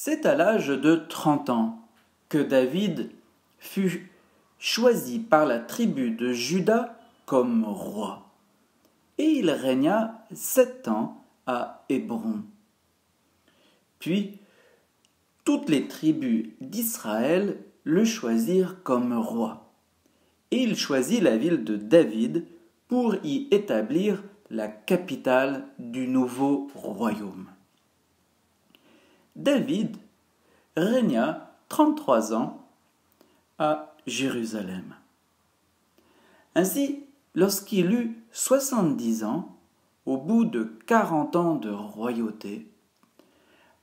C'est à l'âge de 30 ans que David fut choisi par la tribu de Juda comme roi. Et il régna 7 ans à Hébron. Puis, toutes les tribus d'Israël le choisirent comme roi. Et il choisit la ville de David pour y établir la capitale du nouveau royaume. David régna 33 ans à Jérusalem. Ainsi, lorsqu'il eut 70 ans, au bout de 40 ans de royauté,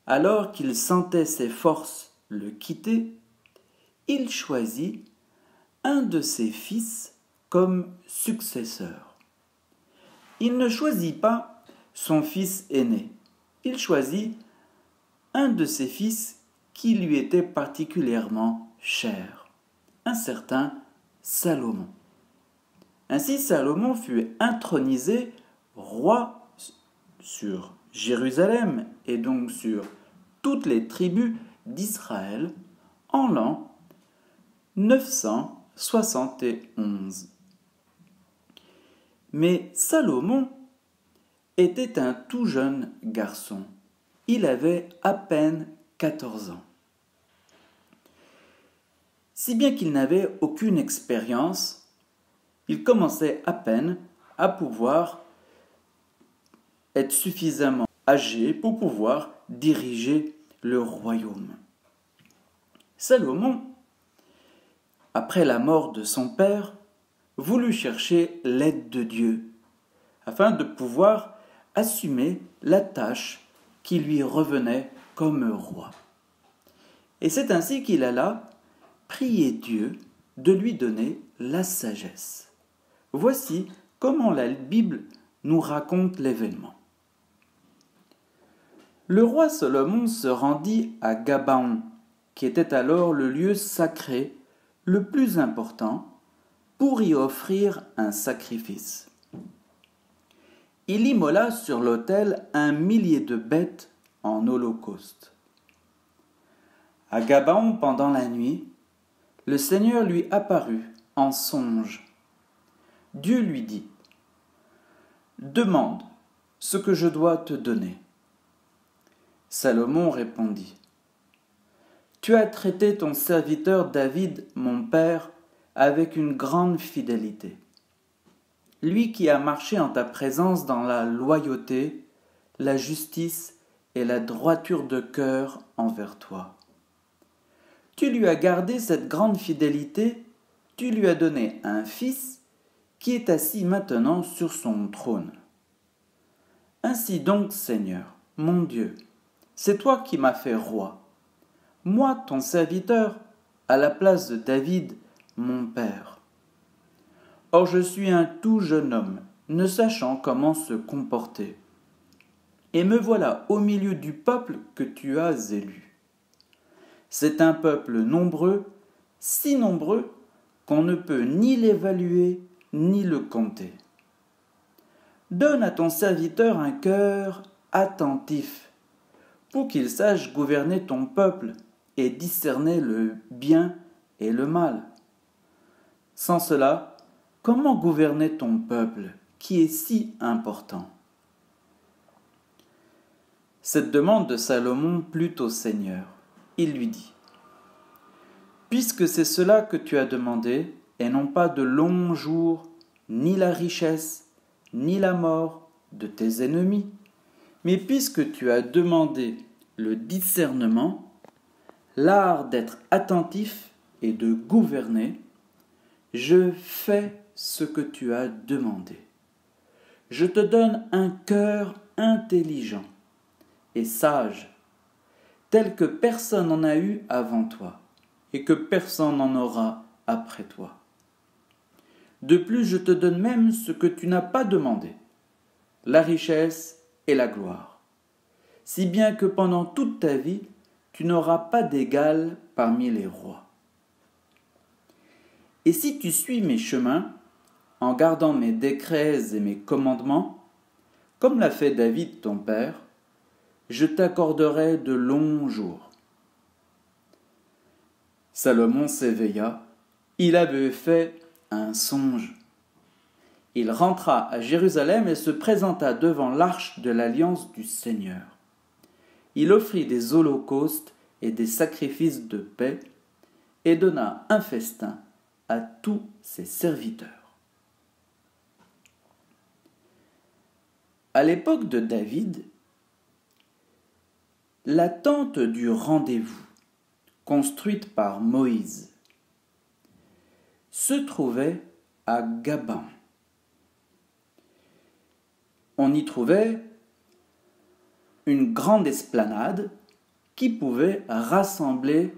alors qu'il sentait ses forces le quitter, il choisit un de ses fils comme successeur. Il ne choisit pas son fils aîné, il choisit un de ses fils qui lui était particulièrement cher, un certain Salomon. Ainsi Salomon fut intronisé roi sur Jérusalem et donc sur toutes les tribus d'Israël en l'an 971. Mais Salomon était un tout jeune garçon. Il avait à peine 14 ans. Si bien qu'il n'avait aucune expérience, il commençait à peine à pouvoir être suffisamment âgé pour pouvoir diriger le royaume. Salomon, après la mort de son père, voulut chercher l'aide de Dieu afin de pouvoir assumer la tâche qui lui revenait comme roi. Et c'est ainsi qu'il alla prier Dieu de lui donner la sagesse. Voici comment la Bible nous raconte l'événement. Le roi Salomon se rendit à Gabaon, qui était alors le lieu sacré le plus important, pour y offrir un sacrifice. Il immola sur l'autel 1 millier de bêtes en holocauste. À Gabaon, pendant la nuit, le Seigneur lui apparut en songe. Dieu lui dit : « Demande ce que je dois te donner. » Salomon répondit : « Tu as traité ton serviteur David, mon père, avec une grande fidélité. Lui qui a marché en ta présence dans la loyauté, la justice et la droiture de cœur envers toi. Tu lui as gardé cette grande fidélité, tu lui as donné un fils qui est assis maintenant sur son trône. Ainsi donc, Seigneur, mon Dieu, c'est toi qui m'as fait roi, moi ton serviteur, à la place de David, mon père. Or je suis un tout jeune homme, ne sachant comment se comporter. Et me voilà au milieu du peuple que tu as élu. C'est un peuple nombreux, si nombreux qu'on ne peut ni l'évaluer ni le compter. Donne à ton serviteur un cœur attentif, pour qu'il sache gouverner ton peuple et discerner le bien et le mal. Sans cela, comment gouverner ton peuple qui est si important ? Cette demande de Salomon plut au Seigneur. Il lui dit : « Puisque c'est cela que tu as demandé, et non pas de longs jours, ni la richesse, ni la mort de tes ennemis, mais puisque tu as demandé le discernement, l'art d'être attentif et de gouverner, je fais ce que tu as demandé. Je te donne un cœur intelligent et sage, tel que personne n'en a eu avant toi, et que personne n'en aura après toi. De plus, je te donne même ce que tu n'as pas demandé, la richesse et la gloire, si bien que pendant toute ta vie, tu n'auras pas d'égal parmi les rois. Et si tu suis mes chemins, en gardant mes décrets et mes commandements, comme l'a fait David ton père, je t'accorderai de longs jours, Salomon s'éveilla. Il avait fait un songe. Il rentra à Jérusalem et se présenta devant l'arche de l'alliance du Seigneur. Il offrit des holocaustes et des sacrifices de paix et donna un festin à tous ses serviteurs. À l'époque de David, la tente du rendez-vous, construite par Moïse, se trouvait à Gabaon. On y trouvait une grande esplanade qui pouvait rassembler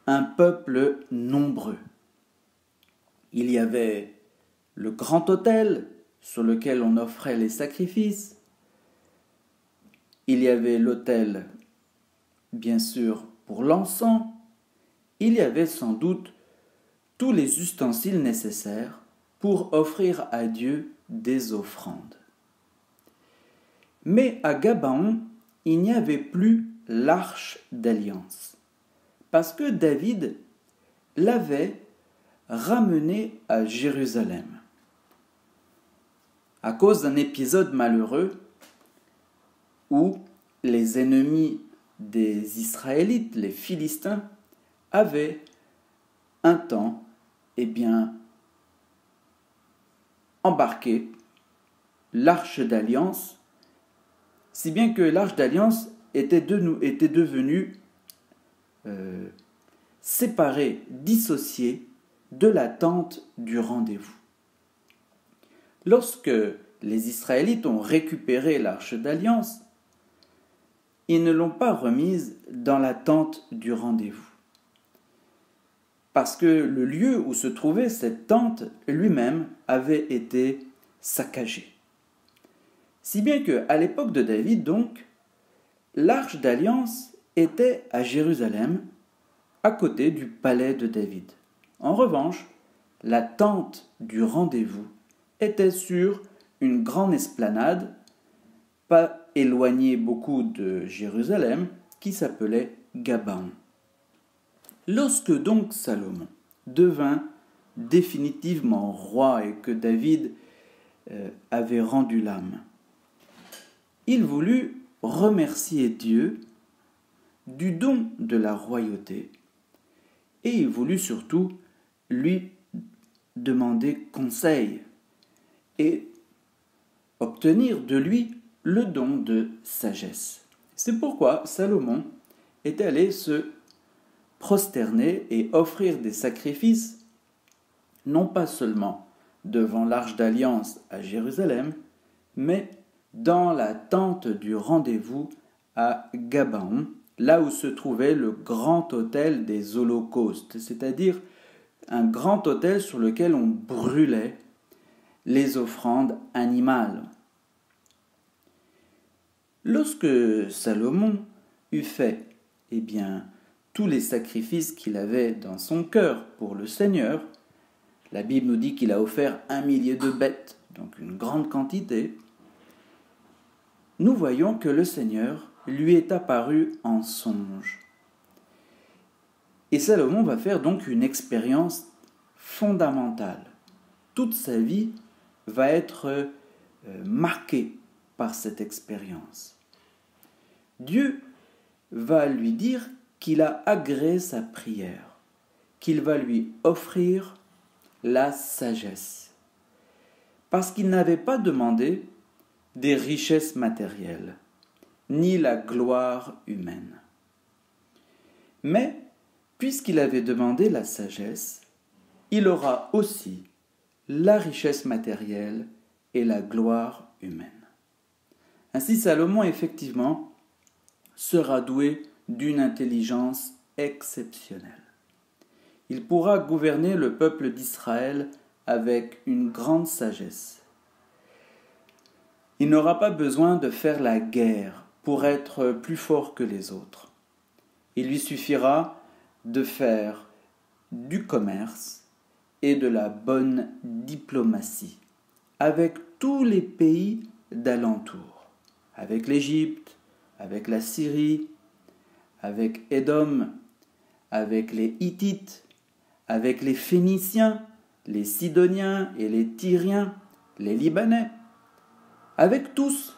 un peuple nombreux. Il y avait le grand autel sur lequel on offrait les sacrifices. Il y avait l'autel, bien sûr, pour l'encens. Il y avait sans doute tous les ustensiles nécessaires pour offrir à Dieu des offrandes. Mais à Gabaon, il n'y avait plus l'arche d'alliance, parce que David l'avait ramenée à Jérusalem. À cause d'un épisode malheureux où les ennemis des Israélites, les Philistins, avaient un temps, embarqué l'arche d'alliance, si bien que l'arche d'alliance était devenue séparée, dissociée de la tente du rendez-vous. Lorsque les Israélites ont récupéré l'arche d'alliance, ils ne l'ont pas remise dans la tente du rendez-vous, parce que le lieu où se trouvait cette tente lui-même avait été saccagé. Si bien qu'à l'époque de David, donc, l'arche d'alliance était à Jérusalem, à côté du palais de David. En revanche, la tente du rendez-vous était sur une grande esplanade, pas éloignée beaucoup de Jérusalem, qui s'appelait Gabaon. Lorsque donc Salomon devint définitivement roi et que David avait rendu l'âme, il voulut remercier Dieu du don de la royauté et il voulut surtout lui demander conseil et obtenir de lui le don de sagesse. C'est pourquoi Salomon est allé se prosterner et offrir des sacrifices, non pas seulement devant l'arche d'alliance à Jérusalem, mais dans la tente du rendez-vous à Gabaon, là où se trouvait le grand autel des holocaustes, c'est-à-dire un grand autel sur lequel on brûlait les offrandes animales. Lorsque Salomon eut fait, tous les sacrifices qu'il avait dans son cœur pour le Seigneur, la Bible nous dit qu'il a offert 1 millier de bêtes, donc une grande quantité, nous voyons que le Seigneur lui est apparu en songe. Et Salomon va faire donc une expérience fondamentale. Toute sa vie va être marquée par cette expérience. Dieu va lui dire qu'il a agréé sa prière, qu'il va lui offrir la sagesse, parce qu'il n'avait pas demandé des richesses matérielles, ni la gloire humaine. Mais, puisqu'il avait demandé la sagesse, il aura aussi la richesse matérielle et la gloire humaine. Ainsi, Salomon, effectivement, sera doué d'une intelligence exceptionnelle. Il pourra gouverner le peuple d'Israël avec une grande sagesse. Il n'aura pas besoin de faire la guerre pour être plus fort que les autres. Il lui suffira de faire du commerce et de la bonne diplomatie avec tous les pays d'alentour, avec l'Égypte, avec la Syrie, avec Édom, avec les Hittites, avec les Phéniciens, les Sidoniens et les Tyriens, les Libanais. Avec tous,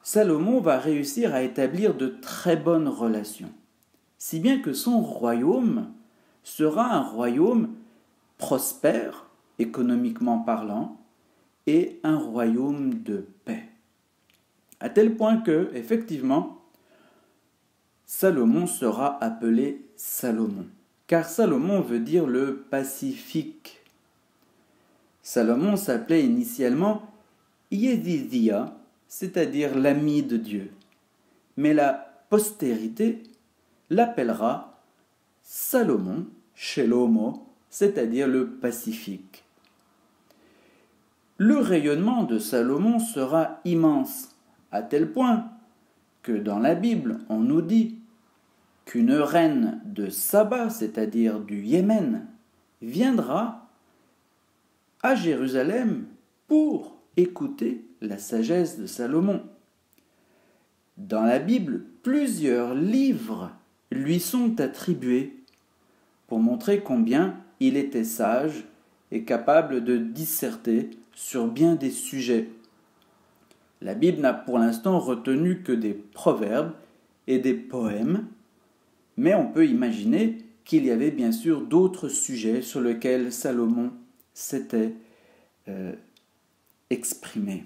Salomon va réussir à établir de très bonnes relations, si bien que son royaume sera un royaume prospère, économiquement parlant, et un royaume de paix. À tel point que, effectivement, Salomon sera appelé Salomon, car Salomon veut dire le pacifique. Salomon s'appelait initialement Yedidia, c'est-à-dire l'ami de Dieu, mais la postérité l'appellera Salomon, Shelomo, c'est-à-dire le pacifique. Le rayonnement de Salomon sera immense, à tel point que dans la Bible, on nous dit qu'une reine de Saba, c'est-à-dire du Yémen, viendra à Jérusalem pour écouter la sagesse de Salomon. Dans la Bible, plusieurs livres lui sont attribués pour montrer combien il était sage et capable de disserter sur bien des sujets. La Bible n'a pour l'instant retenu que des proverbes et des poèmes, mais on peut imaginer qu'il y avait bien sûr d'autres sujets sur lesquels Salomon s'était exprimé.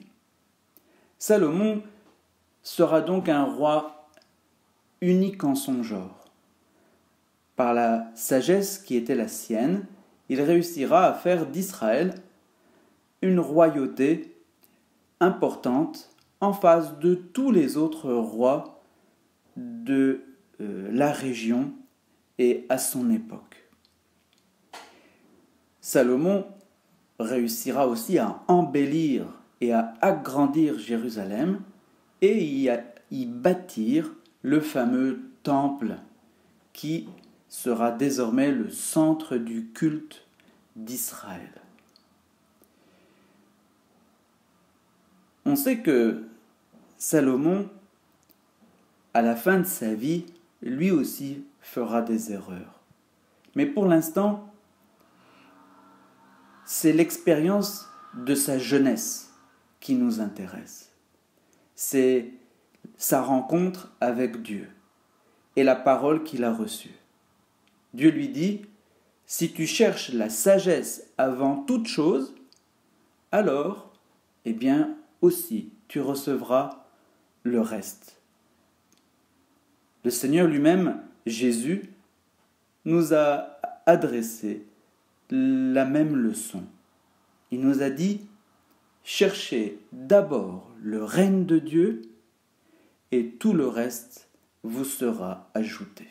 Salomon sera donc un roi unique en son genre. Par la sagesse qui était la sienne, il réussira à faire d'Israël une royauté importante en face de tous les autres rois de la région et à son époque. Salomon réussira aussi à embellir et à agrandir Jérusalem et y bâtir le fameux temple qui sera désormais le centre du culte d'Israël. On sait que Salomon, à la fin de sa vie, lui aussi fera des erreurs. Mais pour l'instant, c'est l'expérience de sa jeunesse qui nous intéresse. C'est sa rencontre avec Dieu et la parole qu'il a reçue. Dieu lui dit, « Si tu cherches la sagesse avant toute chose, alors, eh bien, aussi, tu recevras le reste. » Le Seigneur lui-même, Jésus, nous a adressé la même leçon. Il nous a dit, cherchez d'abord le règne de Dieu et tout le reste vous sera ajouté.